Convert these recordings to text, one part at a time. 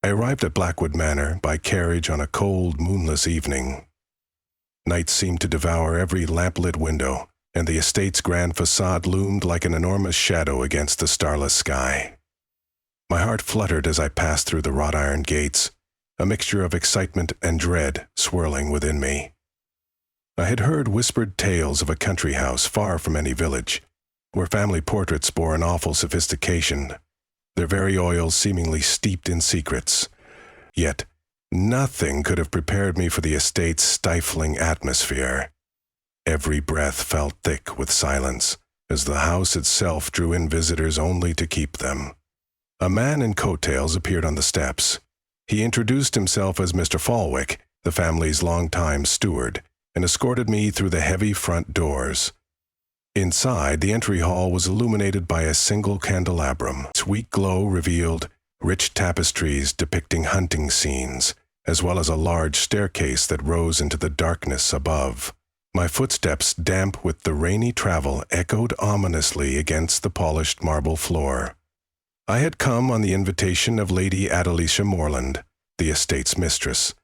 I arrived at Blackwood Manor by carriage on a cold, moonless evening. Night seemed to devour every lamplit window, and the estate's grand facade loomed like an enormous shadow against the starless sky. My heart fluttered as I passed through the wrought iron gates, a mixture of excitement and dread swirling within me. I had heard whispered tales of a country house far from any village, where family portraits bore an awful sophistication, their very oils seemingly steeped in secrets. Yet, nothing could have prepared me for the estate's stifling atmosphere. Every breath felt thick with silence, as the house itself drew in visitors only to keep them. A man in coattails appeared on the steps. He introduced himself as Mr. Falwick, the family's longtime steward, and escorted me through the heavy front doors. Inside, the entry hall was illuminated by a single candelabrum. Its weak glow revealed rich tapestries depicting hunting scenes, as well as a large staircase that rose into the darkness above. My footsteps, damp with the rainy travel, echoed ominously against the polished marble floor. I had come on the invitation of Lady Adelicia Morland, the estate's mistress.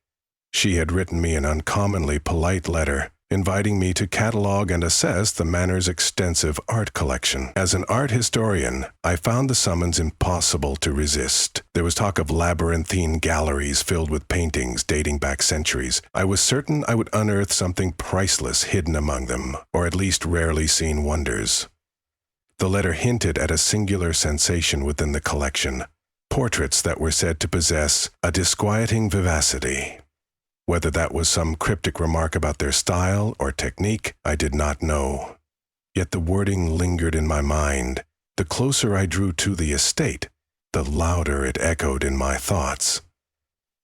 She had written me an uncommonly polite letter, inviting me to catalogue and assess the manor's extensive art collection. As an art historian, I found the summons impossible to resist. There was talk of labyrinthine galleries filled with paintings dating back centuries. I was certain I would unearth something priceless hidden among them, or at least rarely seen wonders. The letter hinted at a singular sensation within the collection, portraits that were said to possess a disquieting vivacity. Whether that was some cryptic remark about their style or technique, I did not know. Yet the wording lingered in my mind. The closer I drew to the estate, the louder it echoed in my thoughts.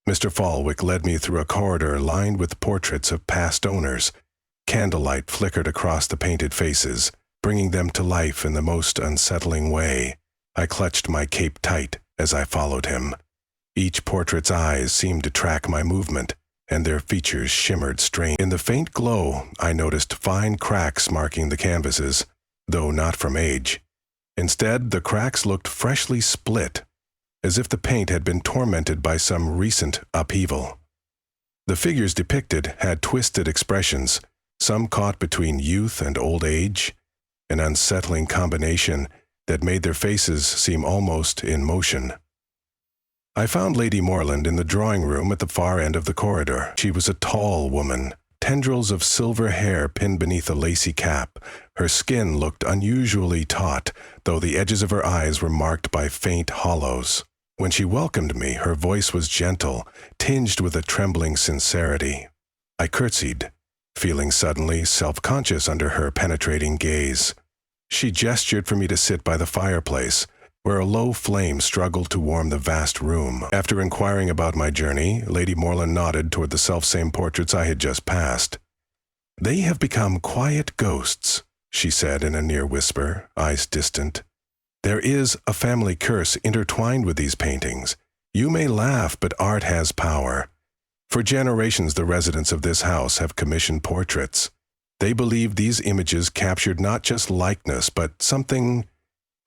Mr. Falwick led me through a corridor lined with portraits of past owners. Candlelight flickered across the painted faces, bringing them to life in the most unsettling way. I clutched my cape tight as I followed him. Each portrait's eyes seemed to track my movement, and their features shimmered strange. In the faint glow, I noticed fine cracks marking the canvases, though not from age. Instead, the cracks looked freshly split, as if the paint had been tormented by some recent upheaval. The figures depicted had twisted expressions, some caught between youth and old age, an unsettling combination that made their faces seem almost in motion. I found Lady Morland in the drawing room at the far end of the corridor. She was a tall woman, tendrils of silver hair pinned beneath a lacy cap. Her skin looked unusually taut, though the edges of her eyes were marked by faint hollows. When she welcomed me, her voice was gentle, tinged with a trembling sincerity. I curtsied, feeling suddenly self-conscious under her penetrating gaze. She gestured for me to sit by the fireplace, where a low flame struggled to warm the vast room. After inquiring about my journey, Lady Morland nodded toward the selfsame portraits I had just passed. "They have become quiet ghosts," she said in a near whisper, eyes distant. "There is a family curse intertwined with these paintings. You may laugh, but art has power. For generations, the residents of this house have commissioned portraits. They believe these images captured not just likeness, but something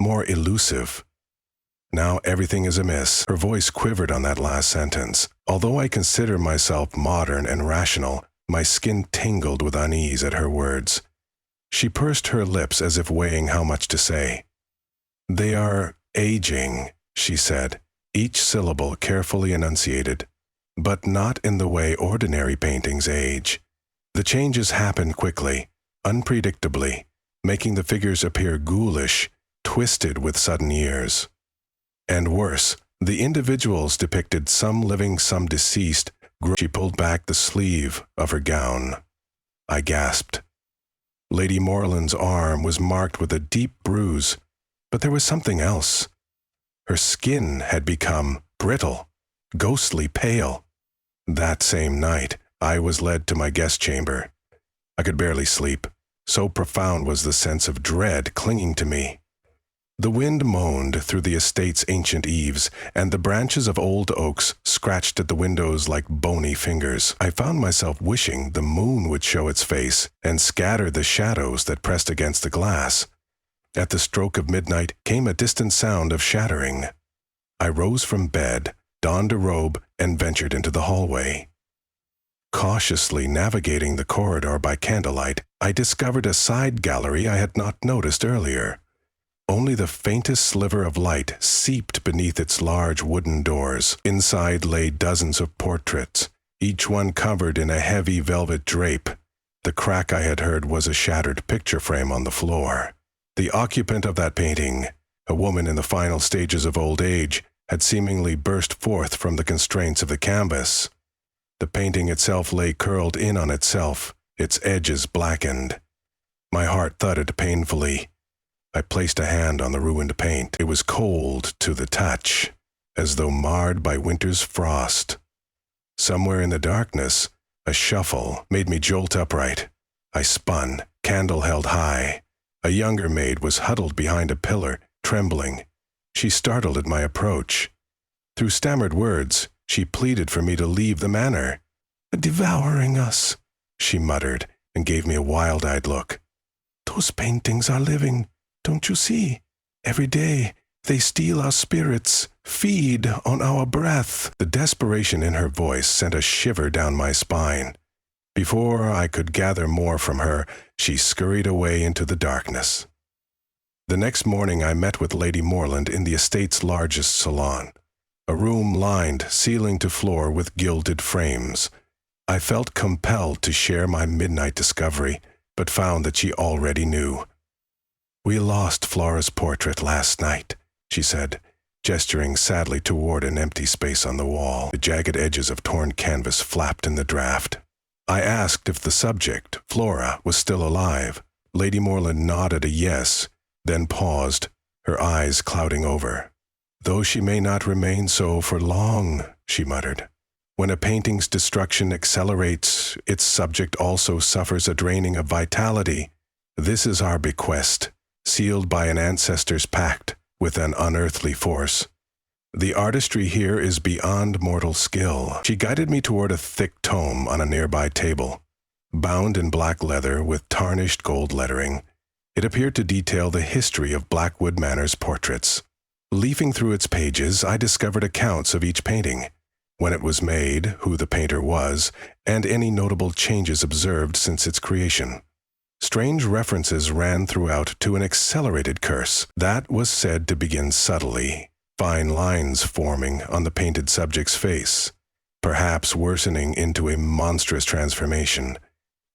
more elusive. Now everything is amiss." Her voice quivered on that last sentence. Although I consider myself modern and rational, my skin tingled with unease at her words. She pursed her lips as if weighing how much to say. "They are aging," she said, each syllable carefully enunciated, "but not in the way ordinary paintings age. The changes happen quickly, unpredictably, making the figures appear ghoulish, twisted with sudden years. And worse, the individuals depicted, some living, some deceased. She pulled back the sleeve of her gown. I gasped. Lady Morland's arm was marked with a deep bruise, but there was something else. Her skin had become brittle, ghostly pale. That same night, I was led to my guest chamber. I could barely sleep, so profound was the sense of dread clinging to me. The wind moaned through the estate's ancient eaves, and the branches of old oaks scratched at the windows like bony fingers. I found myself wishing the moon would show its face and scatter the shadows that pressed against the glass. At the stroke of midnight came a distant sound of shattering. I rose from bed, donned a robe, and ventured into the hallway. Cautiously navigating the corridor by candlelight, I discovered a side gallery I had not noticed earlier. Only the faintest sliver of light seeped beneath its large wooden doors. Inside lay dozens of portraits, each one covered in a heavy velvet drape. The crack I had heard was a shattered picture frame on the floor. The occupant of that painting, a woman in the final stages of old age, had seemingly burst forth from the constraints of the canvas. The painting itself lay curled in on itself, its edges blackened. My heart thudded painfully. I placed a hand on the ruined paint. It was cold to the touch, as though marred by winter's frost. Somewhere in the darkness, a shuffle made me jolt upright. I spun, candle held high. A younger maid was huddled behind a pillar, trembling. She startled at my approach. Through stammered words, she pleaded for me to leave the manor. "Devouring us," she muttered, and gave me a wild-eyed look. "Those paintings are living, don't you see? Every day, they steal our spirits, feed on our breath." The desperation in her voice sent a shiver down my spine. Before I could gather more from her, she scurried away into the darkness. The next morning I met with Lady Morland in the estate's largest salon, a room lined ceiling to floor with gilded frames. I felt compelled to share my midnight discovery, but found that she already knew. "We lost Flora's portrait last night," she said, gesturing sadly toward an empty space on the wall. The jagged edges of torn canvas flapped in the draft. I asked if the subject, Flora, was still alive. Lady Morland nodded a yes, then paused, her eyes clouding over. "Though she may not remain so for long," she muttered. "When a painting's destruction accelerates, its subject also suffers a draining of vitality. This is our bequest, sealed by an ancestor's pact with an unearthly force. The artistry here is beyond mortal skill." She guided me toward a thick tome on a nearby table. Bound in black leather with tarnished gold lettering, it appeared to detail the history of Blackwood Manor's portraits. Leafing through its pages, I discovered accounts of each painting, when it was made, who the painter was, and any notable changes observed since its creation. Strange references ran throughout to an accelerated curse that was said to begin subtly, fine lines forming on the painted subject's face, perhaps worsening into a monstrous transformation.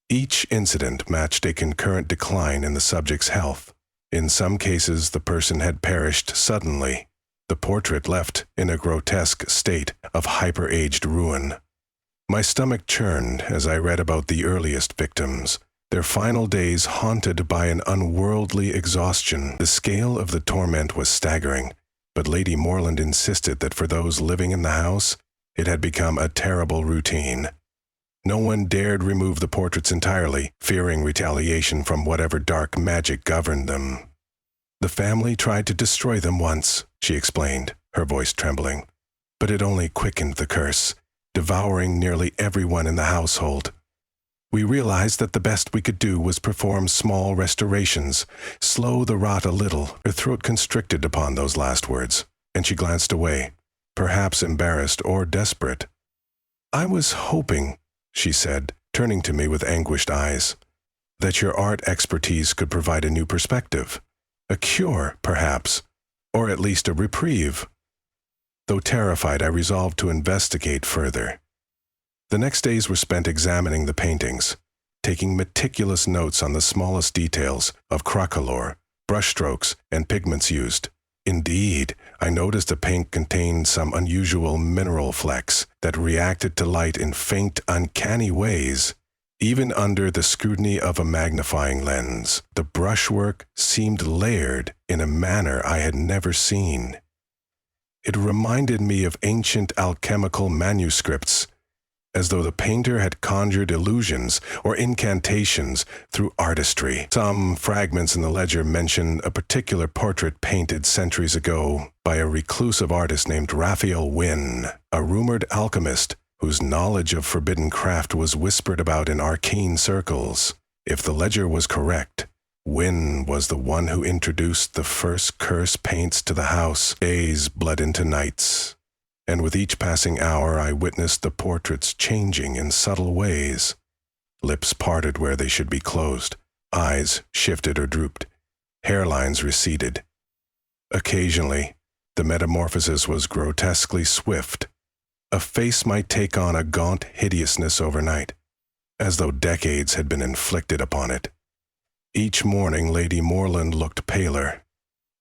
Each incident matched a concurrent decline in the subject's health. In some cases, the person had perished suddenly, the portrait left in a grotesque state of hyper-aged ruin. My stomach churned as I read about the earliest victims, their final days haunted by an unworldly exhaustion. The scale of the torment was staggering, but Lady Morland insisted that for those living in the house, it had become a terrible routine. No one dared remove the portraits entirely, fearing retaliation from whatever dark magic governed them. "The family tried to destroy them once," she explained, her voice trembling. "But it only quickened the curse, devouring nearly everyone in the household. We realized that the best we could do was perform small restorations, slow the rot a little." Her throat constricted upon those last words, and she glanced away, perhaps embarrassed or desperate. "I was hoping," she said, turning to me with anguished eyes, "that your art expertise could provide a new perspective. A cure, perhaps, or at least a reprieve." Though terrified, I resolved to investigate further. The next days were spent examining the paintings, taking meticulous notes on the smallest details of crocolor, brushstrokes, and pigments used. Indeed, I noticed the paint contained some unusual mineral flecks that reacted to light in faint, uncanny ways. Even under the scrutiny of a magnifying lens, the brushwork seemed layered in a manner I had never seen. It reminded me of ancient alchemical manuscripts, as though the painter had conjured illusions or incantations through artistry. Some fragments in the ledger mention a particular portrait painted centuries ago by a reclusive artist named Raphael Wynne, a rumored alchemist whose knowledge of forbidden craft was whispered about in arcane circles. If the ledger was correct, Wynne was the one who introduced the first curse paints to the house. Days bled into nights. and with each passing hour I witnessed the portraits changing in subtle ways. Lips parted where they should be closed, eyes shifted or drooped, hairlines receded. Occasionally, the metamorphosis was grotesquely swift. A face might take on a gaunt hideousness overnight, as though decades had been inflicted upon it. Each morning Lady Morland looked paler.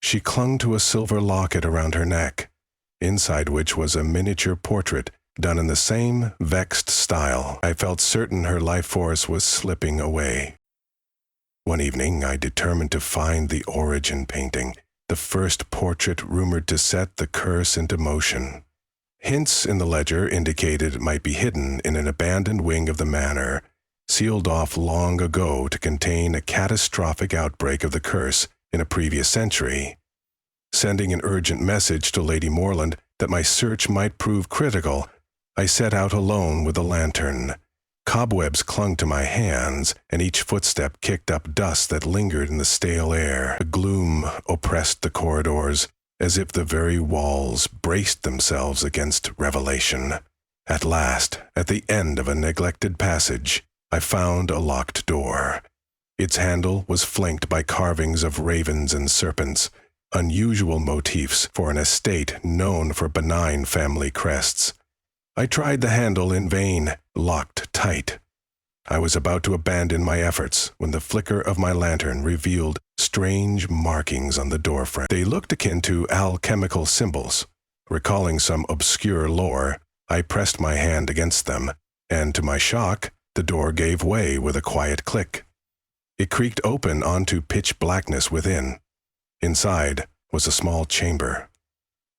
She clung to a silver locket around her neck, inside which was a miniature portrait done in the same vexed style. I felt certain her life force was slipping away. One evening I determined to find the origin painting, the first portrait rumored to set the curse into motion. Hints in the ledger indicated it might be hidden in an abandoned wing of the manor, sealed off long ago to contain a catastrophic outbreak of the curse in a previous century. Sending an urgent message to Lady Morland that my search might prove critical, I set out alone with a lantern. Cobwebs clung to my hands, and each footstep kicked up dust that lingered in the stale air. The gloom oppressed the corridors, as if the very walls braced themselves against revelation. At last, at the end of a neglected passage, I found a locked door. Its handle was flanked by carvings of ravens and serpents, unusual motifs for an estate known for benign family crests. I tried the handle in vain, locked tight. I was about to abandon my efforts when the flicker of my lantern revealed strange markings on the doorframe. They looked akin to alchemical symbols. Recalling some obscure lore, I pressed my hand against them, and to my shock, the door gave way with a quiet click. It creaked open onto pitch blackness within. Inside was a small chamber.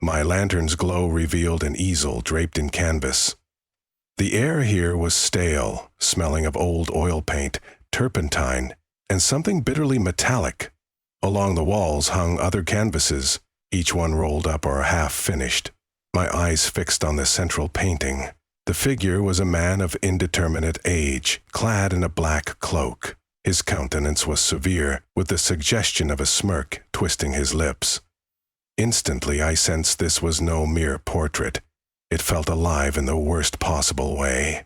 My lantern's glow revealed an easel draped in canvas. The air here was stale, smelling of old oil paint, turpentine, and something bitterly metallic. Along the walls hung other canvases, each one rolled up or half finished. My eyes fixed on the central painting. The figure was a man of indeterminate age, clad in a black cloak. His countenance was severe, with the suggestion of a smirk twisting his lips. Instantly I sensed this was no mere portrait. It felt alive in the worst possible way.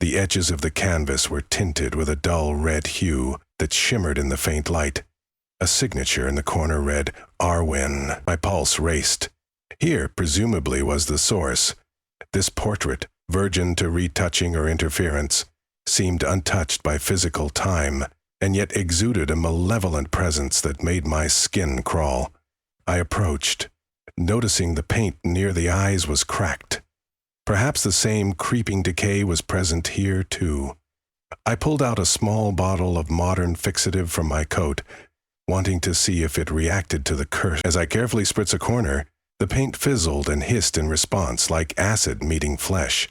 The edges of the canvas were tinted with a dull red hue that shimmered in the faint light. A signature in the corner read, "Arwen." My pulse raced. Here, presumably, was the source. This portrait, virgin to retouching or interference, seemed untouched by physical time, and yet exuded a malevolent presence that made my skin crawl. I approached, noticing the paint near the eyes was cracked. Perhaps the same creeping decay was present here, too. I pulled out a small bottle of modern fixative from my coat, wanting to see if it reacted to the curse. As I carefully spritzed a corner, the paint fizzled and hissed in response, like acid meeting flesh.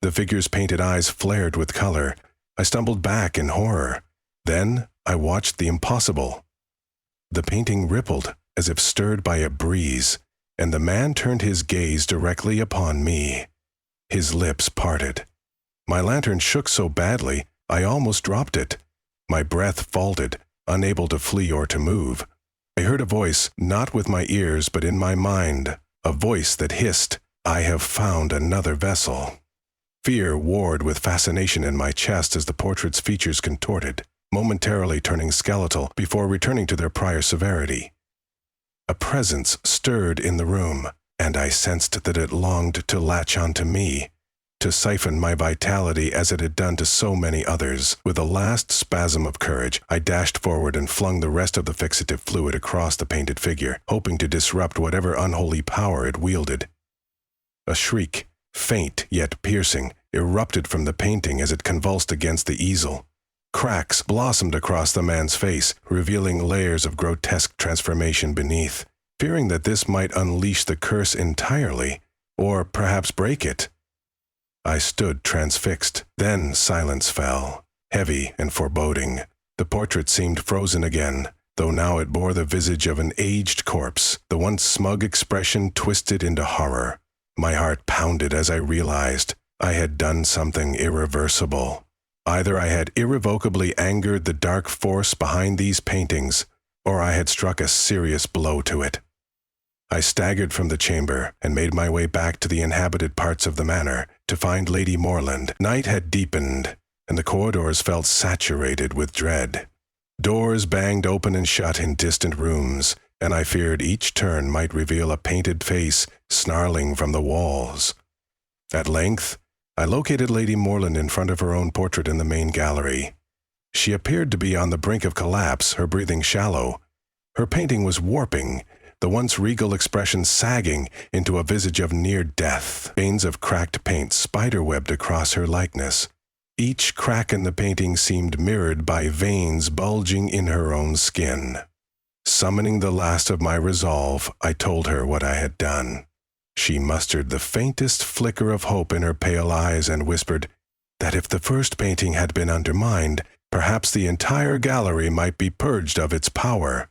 The figure's painted eyes flared with color. I stumbled back in horror. Then I watched the impossible. The painting rippled, as if stirred by a breeze, and the man turned his gaze directly upon me. His lips parted. My lantern shook so badly, I almost dropped it. My breath faltered, unable to flee or to move. I heard a voice, not with my ears but in my mind, a voice that hissed, "I have found another vessel." Fear warred with fascination in my chest as the portrait's features contorted, momentarily turning skeletal before returning to their prior severity. A presence stirred in the room, and I sensed that it longed to latch onto me, to siphon my vitality as it had done to so many others. With a last spasm of courage, I dashed forward and flung the rest of the fixative fluid across the painted figure, hoping to disrupt whatever unholy power it wielded. A shriek, faint yet piercing, erupted from the painting as it convulsed against the easel. Cracks blossomed across the man's face, revealing layers of grotesque transformation beneath. Fearing that this might unleash the curse entirely, or perhaps break it, I stood transfixed. Then silence fell, heavy and foreboding. The portrait seemed frozen again, though now it bore the visage of an aged corpse, the once smug expression twisted into horror. My heart pounded as I realized I had done something irreversible. Either I had irrevocably angered the dark force behind these paintings, or I had struck a serious blow to it. I staggered from the chamber and made my way back to the inhabited parts of the manor to find Lady Morland. Night had deepened, and the corridors felt saturated with dread. Doors banged open and shut in distant rooms, and I feared each turn might reveal a painted face snarling from the walls. At length, I located Lady Morland in front of her own portrait in the main gallery. She appeared to be on the brink of collapse, her breathing shallow. Her painting was warping, the once regal expression sagging into a visage of near death. Veins of cracked paint spiderwebbed across her likeness. Each crack in the painting seemed mirrored by veins bulging in her own skin. Summoning the last of my resolve, I told her what I had done. She mustered the faintest flicker of hope in her pale eyes and whispered that if the first painting had been undermined, perhaps the entire gallery might be purged of its power.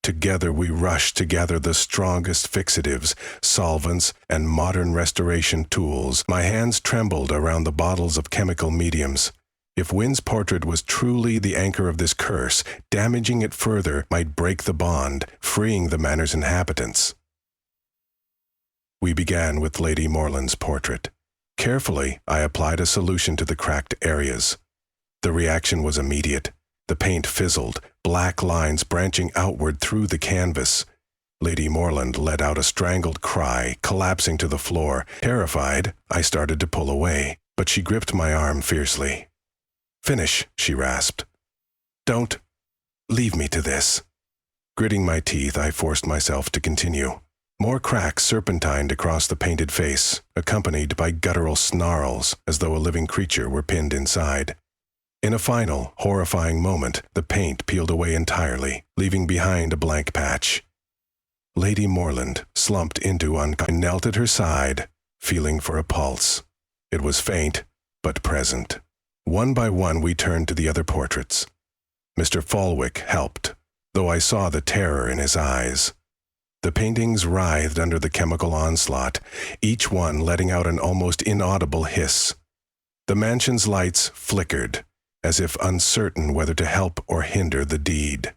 Together we rushed to gather the strongest fixatives, solvents, and modern restoration tools. My hands trembled around the bottles of chemical mediums. If Wynn's portrait was truly the anchor of this curse, damaging it further might break the bond, freeing the manor's inhabitants. We began with Lady Morland's portrait. Carefully, I applied a solution to the cracked areas. The reaction was immediate. The paint fizzled, black lines branching outward through the canvas. Lady Morland let out a strangled cry, collapsing to the floor. Terrified, I started to pull away, but she gripped my arm fiercely. "Finish," she rasped. "Don't leave me to this." Gritting my teeth, I forced myself to continue. More cracks serpentined across the painted face, accompanied by guttural snarls, as though a living creature were pinned inside. In a final, horrifying moment, the paint peeled away entirely, leaving behind a blank patch. Lady Morland slumped into unconsciousness and knelt at her side, feeling for a pulse. It was faint, but present. One by one we turned to the other portraits. Mr. Falwick helped, though I saw the terror in his eyes. The paintings writhed under the chemical onslaught, each one letting out an almost inaudible hiss. The mansion's lights flickered, as if uncertain whether to help or hinder the deed.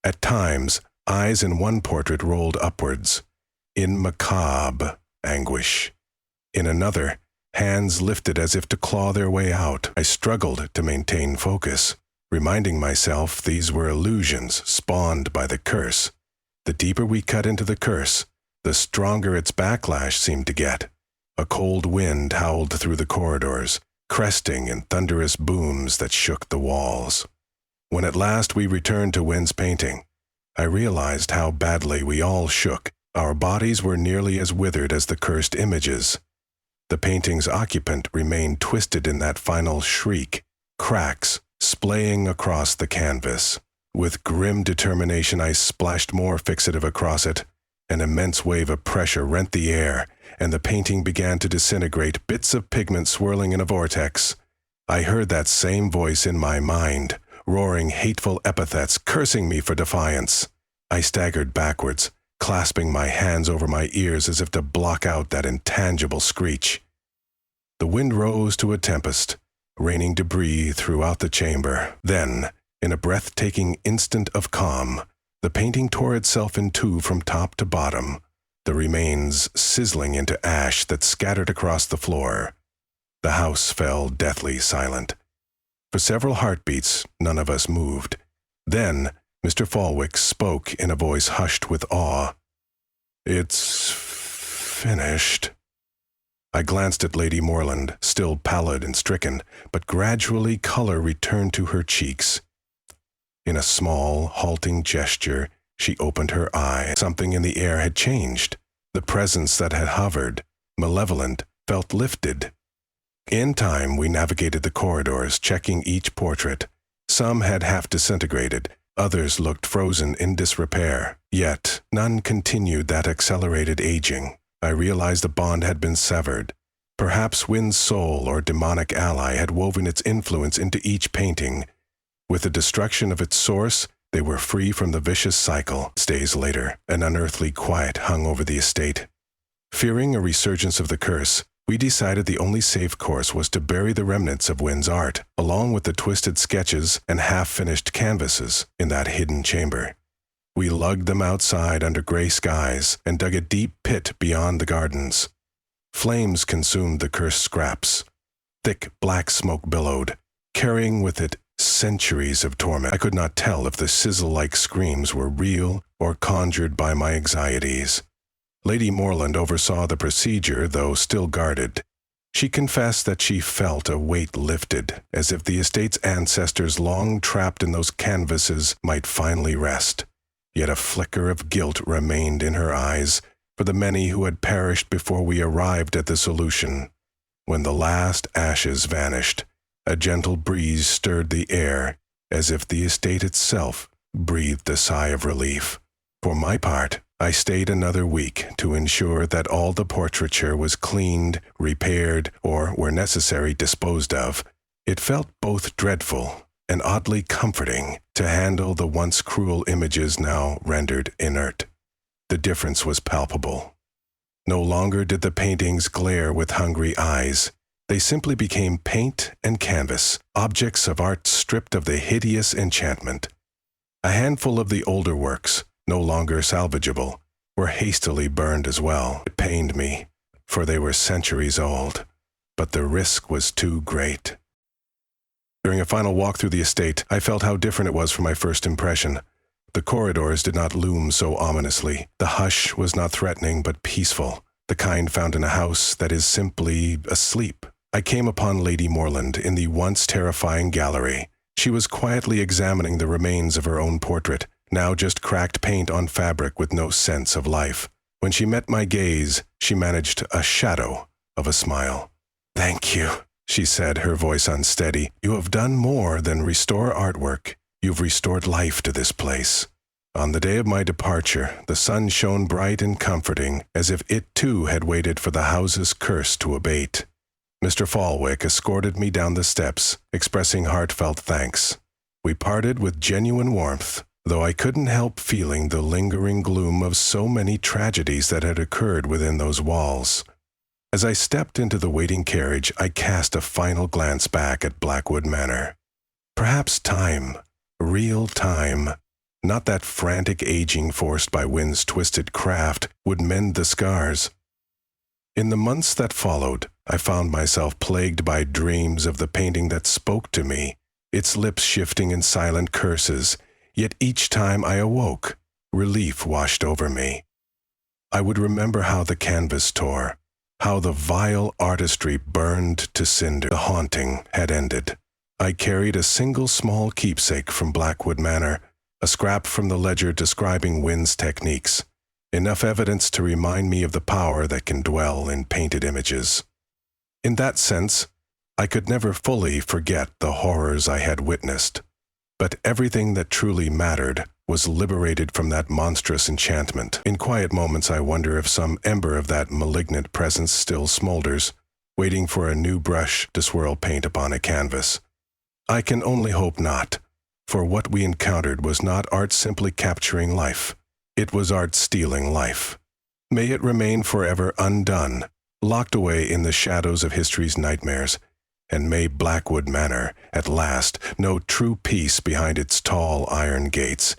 At times, eyes in one portrait rolled upwards, in macabre anguish. In another, hands lifted as if to claw their way out. I struggled to maintain focus, reminding myself these were illusions spawned by the curse. The deeper we cut into the curse, the stronger its backlash seemed to get. A cold wind howled through the corridors, cresting in thunderous booms that shook the walls. When at last we returned to Wynn's painting, I realized how badly we all shook. Our bodies were nearly as withered as the cursed images. The painting's occupant remained twisted in that final shriek, cracks splaying across the canvas. With grim determination, I splashed more fixative across it. An immense wave of pressure rent the air, and the painting began to disintegrate, bits of pigment swirling in a vortex. I heard that same voice in my mind, roaring hateful epithets, cursing me for defiance. I staggered backwards, clasping my hands over my ears as if to block out that intangible screech. The wind rose to a tempest, raining debris throughout the chamber. Then, in a breathtaking instant of calm, the painting tore itself in two from top to bottom, the remains sizzling into ash that scattered across the floor. The house fell deathly silent. For several heartbeats, none of us moved. Then, Mr. Falwick spoke in a voice hushed with awe. "It's finished." I glanced at Lady Morland, still pallid and stricken, but gradually color returned to her cheeks. In a small, halting gesture, she opened her eye. Something in the air had changed. The presence that had hovered, malevolent, felt lifted. In time, we navigated the corridors, checking each portrait. Some had half disintegrated, others looked frozen in disrepair. Yet, none continued that accelerated aging. I realized the bond had been severed. Perhaps Wynn's soul or demonic ally had woven its influence into each painting. With the destruction of its source, they were free from the vicious cycle. Days later, an unearthly quiet hung over the estate. Fearing a resurgence of the curse, we decided the only safe course was to bury the remnants of Wynn's art, along with the twisted sketches and half-finished canvases, in that hidden chamber. We lugged them outside under gray skies and dug a deep pit beyond the gardens. Flames consumed the cursed scraps. Thick black smoke billowed, carrying with it centuries of torment. I could not tell if the sizzle-like screams were real or conjured by my anxieties. Lady Morland oversaw the procedure, though still guarded. She confessed that she felt a weight lifted, as if the estate's ancestors long trapped in those canvases might finally rest. Yet a flicker of guilt remained in her eyes for the many who had perished before we arrived at the solution. When the last ashes vanished, a gentle breeze stirred the air, as if the estate itself breathed a sigh of relief. For my part, I stayed another week to ensure that all the portraiture was cleaned, repaired, or, where necessary, disposed of. It felt both dreadful and oddly comforting to handle the once cruel images now rendered inert. The difference was palpable. No longer did the paintings glare with hungry eyes. They simply became paint and canvas, objects of art stripped of the hideous enchantment. A handful of the older works, no longer salvageable, were hastily burned as well. It pained me, for they were centuries old, but the risk was too great. During a final walk through the estate, I felt how different it was from my first impression. The corridors did not loom so ominously. The hush was not threatening but peaceful, the kind found in a house that is simply asleep. I came upon Lady Morland in the once terrifying gallery. She was quietly examining the remains of her own portrait, now just cracked paint on fabric with no sense of life. When she met my gaze, she managed a shadow of a smile. "Thank you," she said, her voice unsteady. "You have done more than restore artwork. You've restored life to this place." On the day of my departure, the sun shone bright and comforting, as if it too had waited for the house's curse to abate. Mr. Falwick escorted me down the steps, expressing heartfelt thanks. We parted with genuine warmth, though I couldn't help feeling the lingering gloom of so many tragedies that had occurred within those walls. As I stepped into the waiting carriage, I cast a final glance back at Blackwood Manor. Perhaps time, real time, not that frantic aging forced by wind's twisted craft, would mend the scars. In the months that followed, I found myself plagued by dreams of the painting that spoke to me, its lips shifting in silent curses, yet each time I awoke, relief washed over me. I would remember how the canvas tore, how the vile artistry burned to cinder. The haunting had ended. I carried a single small keepsake from Blackwood Manor, a scrap from the ledger describing Wynn's techniques, enough evidence to remind me of the power that can dwell in painted images. In that sense, I could never fully forget the horrors I had witnessed, but everything that truly mattered was liberated from that monstrous enchantment. In quiet moments, I wonder if some ember of that malignant presence still smolders, waiting for a new brush to swirl paint upon a canvas. I can only hope not, for what we encountered was not art simply capturing life. It was art stealing life. May it remain forever undone, locked away in the shadows of history's nightmares, and may Blackwood Manor, at last, know true peace behind its tall iron gates,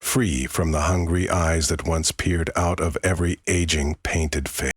free from the hungry eyes that once peered out of every aging painted face.